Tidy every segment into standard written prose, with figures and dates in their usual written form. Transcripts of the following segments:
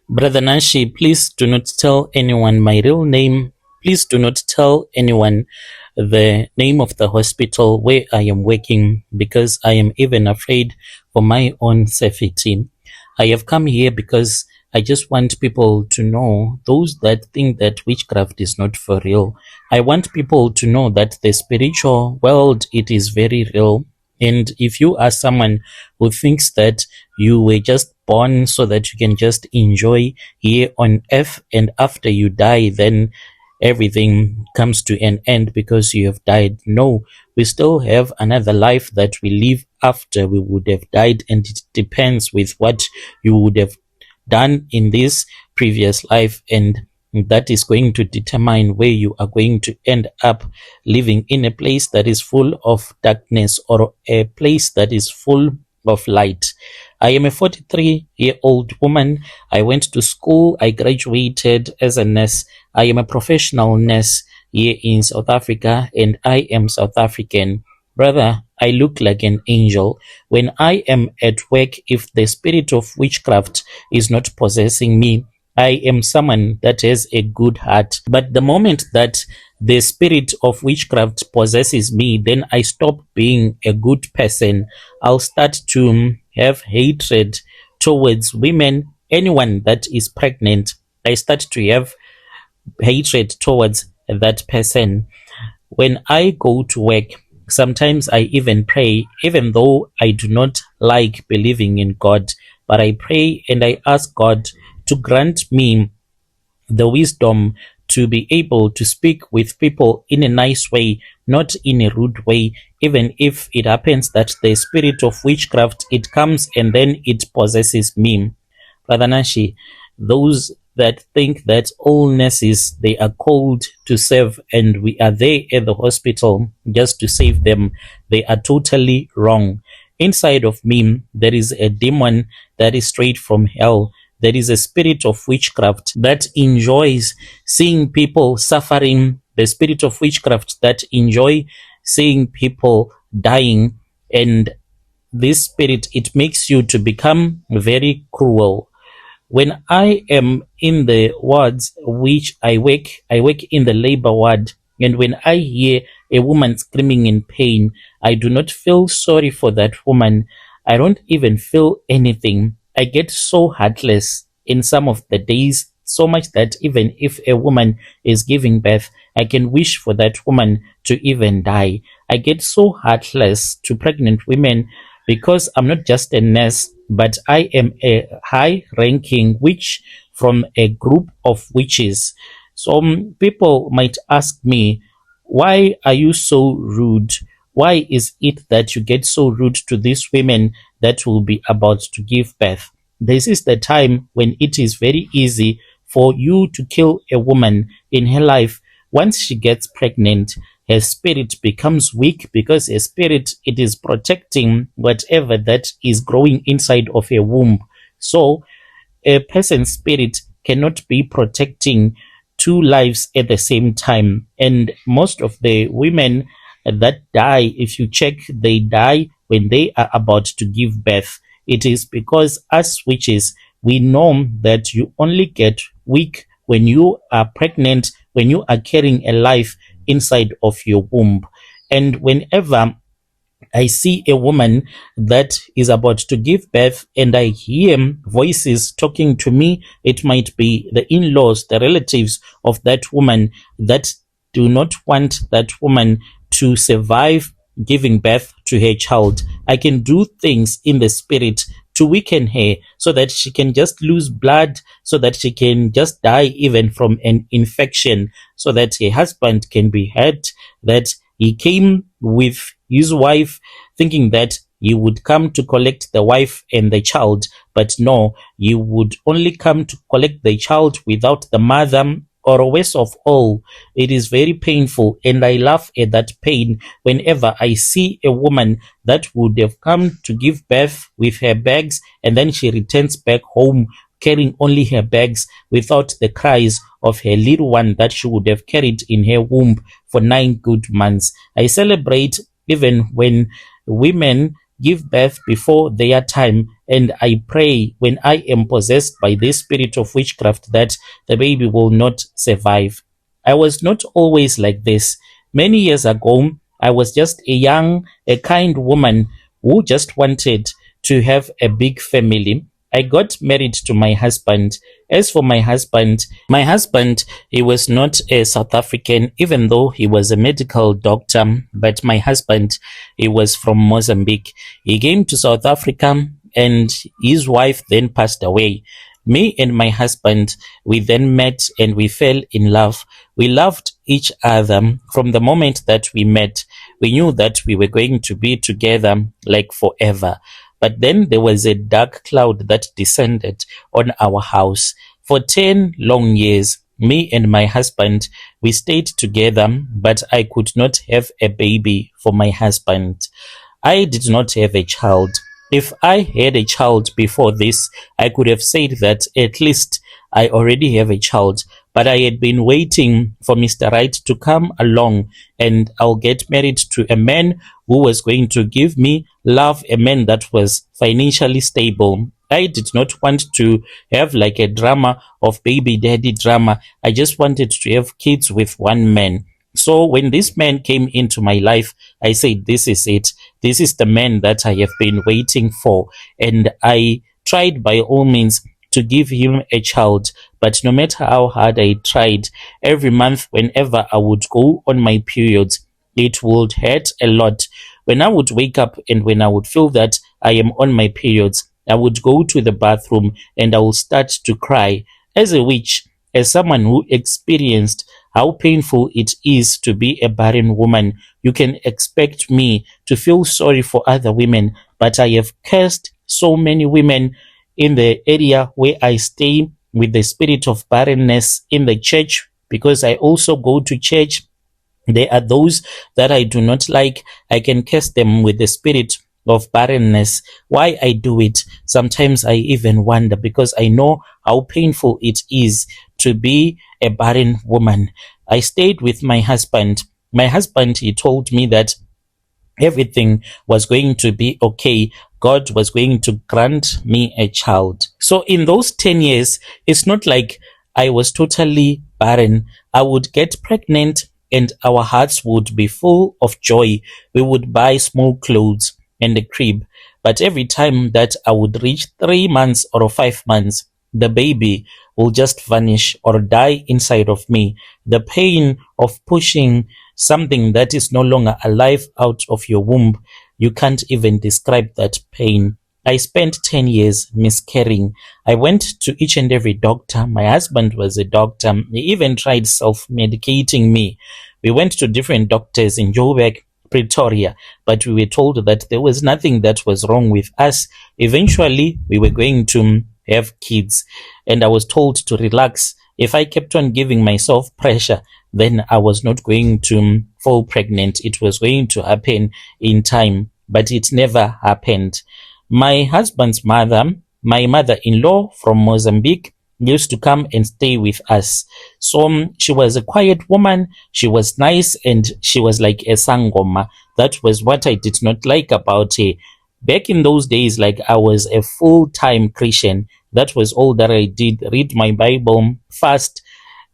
Brother Nashi, please do not tell anyone my real name. Please do not tell anyone the name of the hospital where I am working, because I am even afraid for my own safety. I have come here because I just want people to know, those that think that witchcraft is not for real. I want people to know that the spiritual world, it is very real. And if you are someone who thinks that you were just born so that you can just enjoy here on earth, and after you die, then everything comes to an end because you have died. No, we still have another life that we live after we would have died, and it depends with what you would have done in this previous life, and that is going to determine where you are going to end up, living in a place that is full of darkness or a place that is full of light. I am a 43-year-old woman. I went to school. I graduated as a nurse. I am a professional nurse here in South Africa, and I am South African. Brother, I look like an angel. When I am at work, if the spirit of witchcraft is not possessing me, I am someone that has a good heart. But the moment that the spirit of witchcraft possesses me, then I stop being a good person. I'll start to have hatred towards women. Anyone that is pregnant, I start to have hatred towards that person. When I go to work, sometimes I even pray, even though I do not like believing in God, but I pray and I ask God to grant me the wisdom to be able to speak with people in a nice way, not in a rude way, even if it happens that the spirit of witchcraft, it comes and then it possesses me. Brother Nashi, those that think that all nurses, they are called to serve and we are there at the hospital just to save them, they are totally wrong. Inside of me, there is a demon that is straight from hell. There is a spirit of witchcraft that enjoys seeing people suffering, the spirit of witchcraft that enjoy seeing people dying, and this spirit, it makes you to become very cruel. When I am in the wards which I work in the labor ward, and when I hear a woman screaming in pain, I do not feel sorry for that woman. I don't even feel anything. I get so heartless in some of the days, so much that even if a woman is giving birth, I can wish for that woman to even die. I get so heartless to pregnant women because I'm not just a nurse, but I am a high ranking witch from a group of witches. Some people might ask me, why are you so rude? Why is it that you get so rude to these women that will be about to give birth? This is the time when it is very easy for you to kill a woman in her life. Once she gets pregnant, her spirit becomes weak because her spirit, it is protecting whatever that is growing inside of a womb. So a person's spirit cannot be protecting two lives at the same time. And most of the women that die, if you check, they die when they are about to give birth. It is because us witches, we know that you only get weak when you are pregnant, when you are carrying a life inside of your womb. And whenever I see a woman that is about to give birth and I hear voices talking to me, it might be the in-laws, the relatives of that woman that do not want that woman to survive giving birth to her child. I can do things in the spirit to weaken her so that she can just lose blood, so that she can just die even from an infection, so that her husband can be hurt, that he came with his wife thinking that he would come to collect the wife and the child, but no, he would only come to collect the child without the mother. Or worse of all, it is very painful, and I laugh at that pain whenever I see a woman that would have come to give birth with her bags, and then she returns back home carrying only her bags without the cries of her little one that she would have carried in her womb for 9 good months. I celebrate even when women give birth before their time, and I pray when I am possessed by this spirit of witchcraft that the baby will not survive. I was not always like this. Many years ago, I was just a kind woman who just wanted to have a big family. I got married to my husband. As for my husband, he was not a South African, even though he was a medical doctor. But my husband, he was from Mozambique. He came to South Africa and his wife then passed away. Me and my husband, we then met and we fell in love. We loved each other from the moment that we met. We knew that we were going to be together like forever. But then there was a dark cloud that descended on our house. For 10 long years, me and my husband, we stayed together, but I could not have a baby for my husband. I did not have a child. If I had a child before this, I could have said that at least I already have a child. But I had been waiting for Mr. Right to come along and I'll get married to a man who was going to give me love, a man that was financially stable. I did not want to have like a drama of baby daddy drama. I just wanted to have kids with one man. So when this man came into my life, I said, this is it. This is the man that I have been waiting for. And I tried by all means to give him a child. But no matter how hard I tried, every month, whenever I would go on my periods, it would hurt a lot. When I would wake up and when I would feel that I am on my periods, I would go to the bathroom and I would start to cry. As a witch, as someone who experienced how painful it is to be a barren woman, you can expect me to feel sorry for other women, but I have cursed so many women in the area where I stay with the spirit of barrenness in the church, because I also go to church. There are those that I do not like. I can curse them with the spirit of barrenness. Why I do it, sometimes I even wonder, because I know how painful it is to be a barren woman. I stayed with my husband. My husband, he told me that everything was going to be okay. God was going to grant me a child. So in those 10 years, it's not like I was totally barren. I would get pregnant and our hearts would be full of joy. We would buy small clothes and a crib. But every time that I would reach 3 months or 5 months, the baby will just vanish or die inside of me. The pain of pushing something that is no longer alive out of your womb, you can't even describe that pain. I spent 10 years miscarrying. I went to each and every doctor. My husband was a doctor. He even tried self-medicating me. We went to different doctors in Joburg, Pretoria, but we were told that there was nothing that was wrong with us. Eventually, we were going to have kids, and I was told to relax. If I kept on giving myself pressure, then I was not going to fall pregnant. It was going to happen in time, but it never happened. My husband's mother, my mother-in-law from Mozambique, used to come and stay with us. So she was a quiet woman. She was nice and she was like a sangoma. That was what I did not like about her. Back in those days, like I was a full-time Christian. That was all that I did. Read my Bible, fast,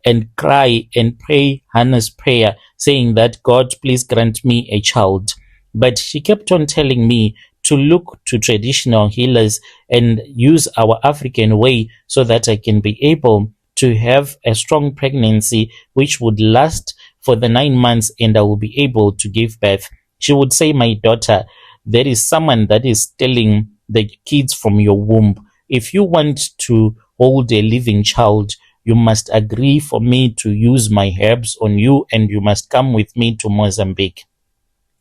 and cry and pray Hannah's prayer, saying that God, please grant me a child. But she kept on telling me to look to traditional healers and use our African way so that I can be able to have a strong pregnancy which would last for the 9 months and I will be able to give birth. She would say, my daughter, there is someone that is stealing the kids from your womb. If you want to hold a living child, you must agree for me to use my herbs on you and you must come with me to Mozambique.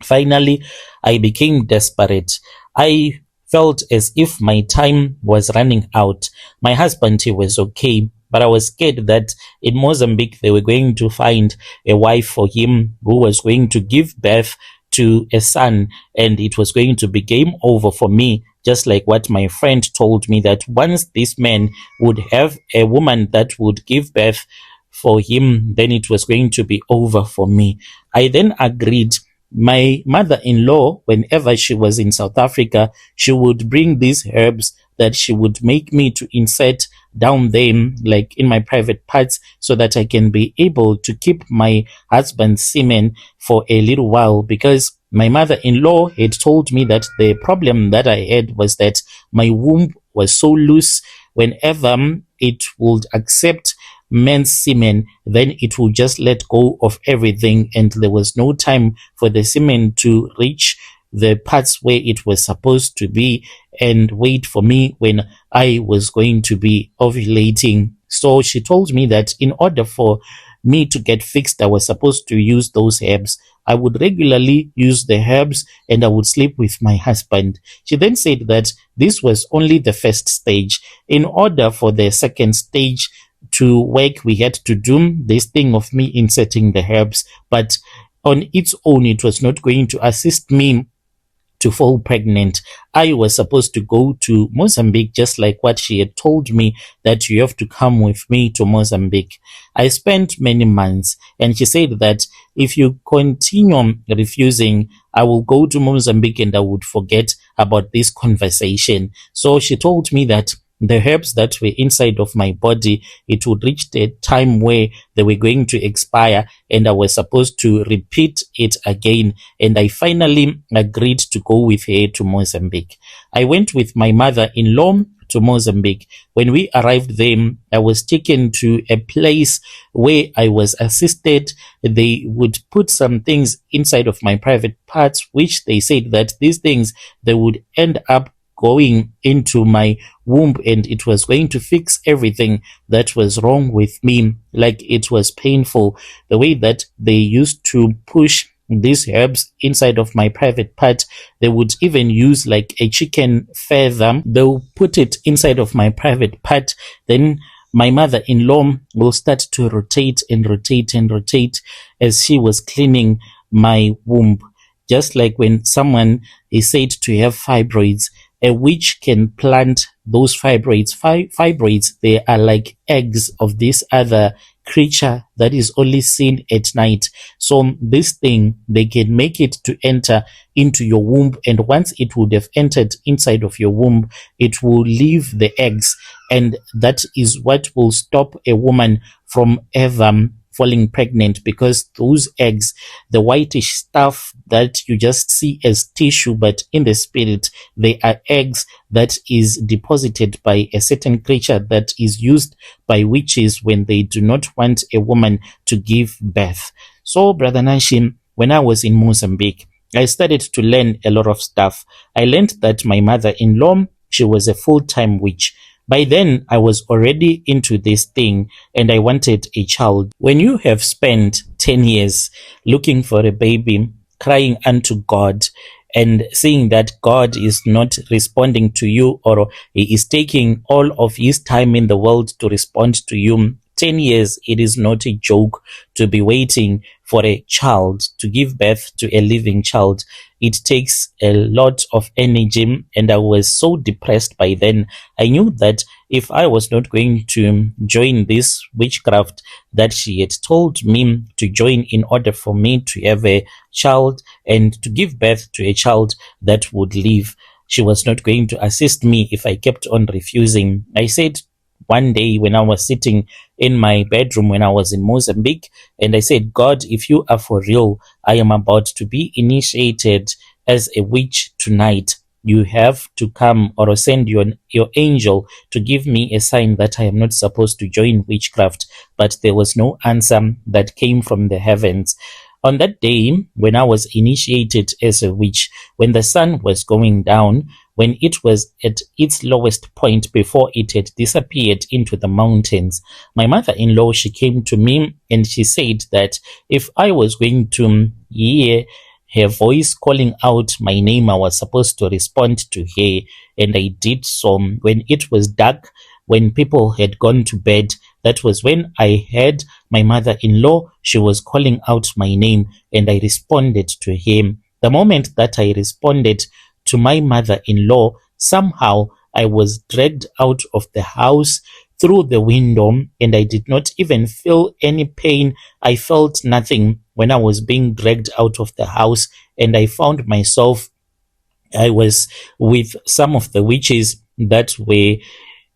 Finally, I became desperate. I felt as if my time was running out. My husband, he was okay, but I was scared that in Mozambique they were going to find a wife for him who was going to give birth to a son, and it was going to be game over for me, just like what my friend told me, that once this man would have a woman that would give birth for him, then it was going to be over for me. I then agreed My mother-in-law, whenever she was in South Africa, she would bring these herbs that she would make me to insert down there, like in my private parts, so that I can be able to keep my husband's semen for a little while, because my mother-in-law had told me that the problem that I had was that my womb was so loose. Whenever it would accept men's semen, then it would just let go of everything, and there was no time for the semen to reach the parts where it was supposed to be and wait for me when I was going to be ovulating. So she told me that in order for me to get fixed, I was supposed to use those herbs. I would regularly use the herbs and I would sleep with my husband. She then said that this was only the first stage. In order for the second stage to work, we had to do this thing of me inserting the herbs, but on its own, it was not going to assist me to fall pregnant. I was supposed to go to Mozambique, just like what she had told me, that you have to come with me to Mozambique. I spent many months, and she said that if you continue refusing, I will go to Mozambique and I would forget about this conversation. So she told me that the herbs that were inside of my body, it would reach the time where they were going to expire and I was supposed to repeat it again. And I finally agreed to go with her to Mozambique. I went with my mother-in-law to Mozambique. When we arrived there, I was taken to a place where I was assisted. They would put some things inside of my private parts, which they said that these things, they would end up going into my womb and it was going to fix everything that was wrong with me. Like, it was painful the way that they used to push these herbs inside of my private part. They would even use like a chicken feather. They'll put it inside of my private part. Then my mother-in-law will start to rotate and rotate and rotate as she was cleaning my womb. Just like when someone is said to have fibroids, a witch can plant those fibroids. Fibroids, they are like eggs of this other creature that is only seen at night. So this thing, they can make it to enter into your womb, and once it would have entered inside of your womb, it will leave the eggs, and that is what will stop a woman from ever falling pregnant, because those eggs, the whitish stuff that you just see as tissue, but in the spirit, they are eggs that is deposited by a certain creature that is used by witches when they do not want a woman to give birth. So, Brother Nashim, when I was in Mozambique, I started to learn a lot of stuff. I learned that my mother-in-law, she was a full-time witch. By then, I was already into this thing and I wanted a child. When you have spent 10 years looking for a baby, crying unto God, and seeing that God is not responding to you, or he is taking all of his time in the world to respond to you, 10 years, it is not a joke to be waiting for a child, to give birth to a living child. It takes a lot of energy, and I was so depressed by then. I knew that if I was not going to join this witchcraft that she had told me to join in order for me to have a child and to give birth to a child that would live, she was not going to assist me if I kept on refusing. I said one day when I was sitting in my bedroom when I was in Mozambique, and I said, God, if you are for real, I am about to be initiated as a witch tonight. You have to come or send your angel to give me a sign that I am not supposed to join witchcraft. But there was no answer that came from the heavens. On that day, when I was initiated as a witch, when the sun was going down, when it was at its lowest point before it had disappeared into the mountains, my mother-in-law, she came to me and she said that if I was going to hear her voice calling out my name, I was supposed to respond to her, and I did so. When it was dark, when people had gone to bed, that was when I heard my mother-in-law. She was calling out my name, and I responded to him. The moment that I responded to my mother-in-law, somehow I was dragged out of the house through the window, and I did not even feel any pain. I felt nothing. when I was being dragged out of the house, and I found myself, I was with some of the witches that were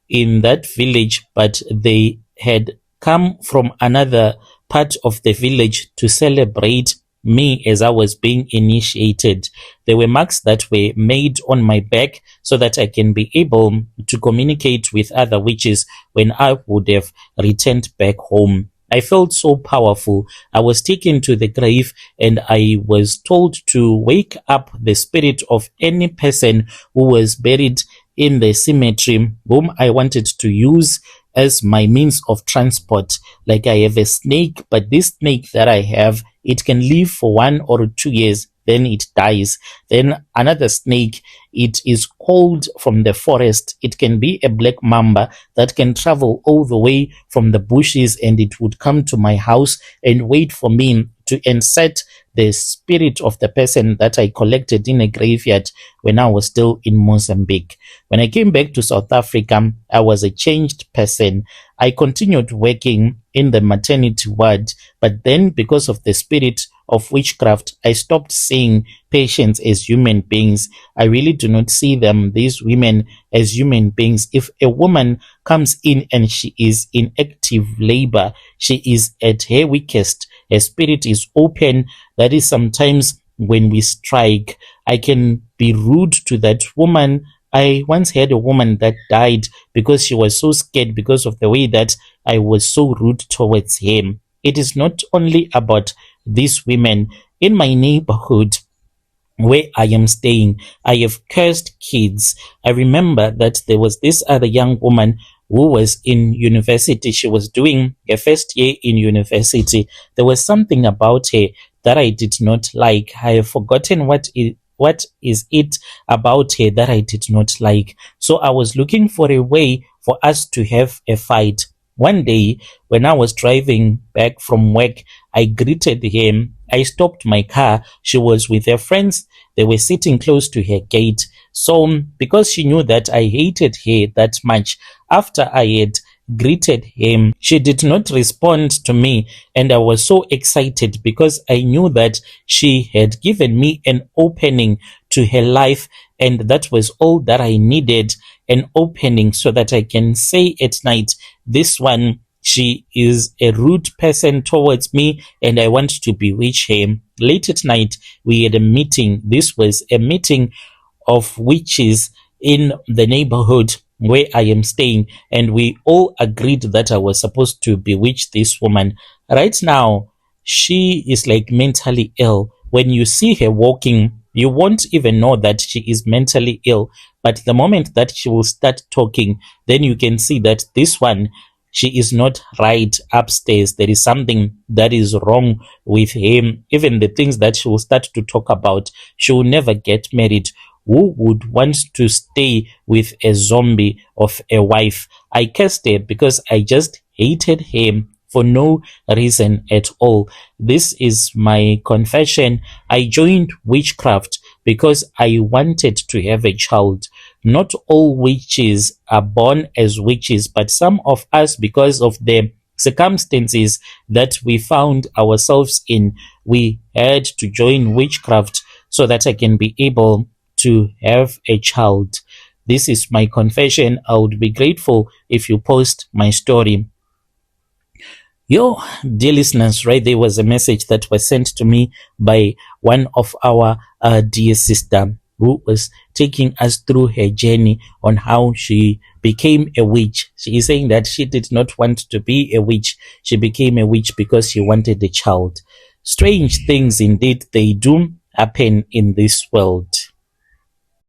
in that village, but they had come from another part of the village to celebrate me as I was being initiated. There were marks that were made on my back so that I can be able to communicate with other witches when I would have returned back home. I felt so powerful. I was taken to the grave and I was told to wake up the spirit of any person who was buried in the cemetery whom I wanted to use as my means of transport. Like, I have a snake, but this snake that I have, it can live for 1 or 2 years, then it dies. Then another snake, it is called from the forest. It can be a black mamba that can travel all the way from the bushes, and it would come to my house and wait for me to insert the spirit of the person that I collected in a graveyard when I was still in Mozambique. When I came back to South Africa, I was a changed person. I continued working in the maternity ward, but then because of the spirit of witchcraft, I stopped seeing patients as human beings. I really do not see them, these women, as human beings. If a woman comes in and she is in active labor, she is at her weakest, her spirit is open. That is sometimes when we strike. I can be rude to that woman. I once had a woman that died because she was so scared because of the way that I was so rude towards him. It is not only about these women. In my neighborhood where I am staying, I have cursed kids. I remember that there was this other young woman who was in university. She was doing her first year in university. There was something about her that I did not like. I have forgotten what is it about her that I did not like. So I was looking for a way for us to have a fight. One day, when I was driving back from work, I greeted him. I stopped my car. She was with her friends. They were sitting close to her gate. So, because she knew that I hated her that much, after I had greeted him, she did not respond to me. And I was so excited because I knew that she had given me an opening to her life. And that was all that I needed, an opening so that I can say at night, this one, she is a rude person towards me and I want to bewitch her. Late at night, we had a meeting. This was a meeting of witches in the neighborhood where I am staying, and we all agreed that I was supposed to bewitch this woman. Right now, she is like mentally ill. When you see her walking, you won't even know that she is mentally ill. But the moment that she will start talking, then you can see that this one, she is not right upstairs. There is something that is wrong with him. Even the things that she will start to talk about, she will never get married. Who would want to stay with a zombie of a wife? I cursed her because I just hated him for no reason at all. This is my confession. I joined witchcraft because I wanted to have a child. Not all witches are born as witches, but some of us, because of the circumstances that we found ourselves in, we had to join witchcraft so that I can be able to have a child. This is my confession. I would be grateful if you post my story. Yo, dear listeners, right there was a message that was sent to me by one of our dear sister who was taking us through her journey on how she became a witch. She is saying that she did not want to be a witch. She became a witch because she wanted a child. Strange things indeed, they do happen in this world.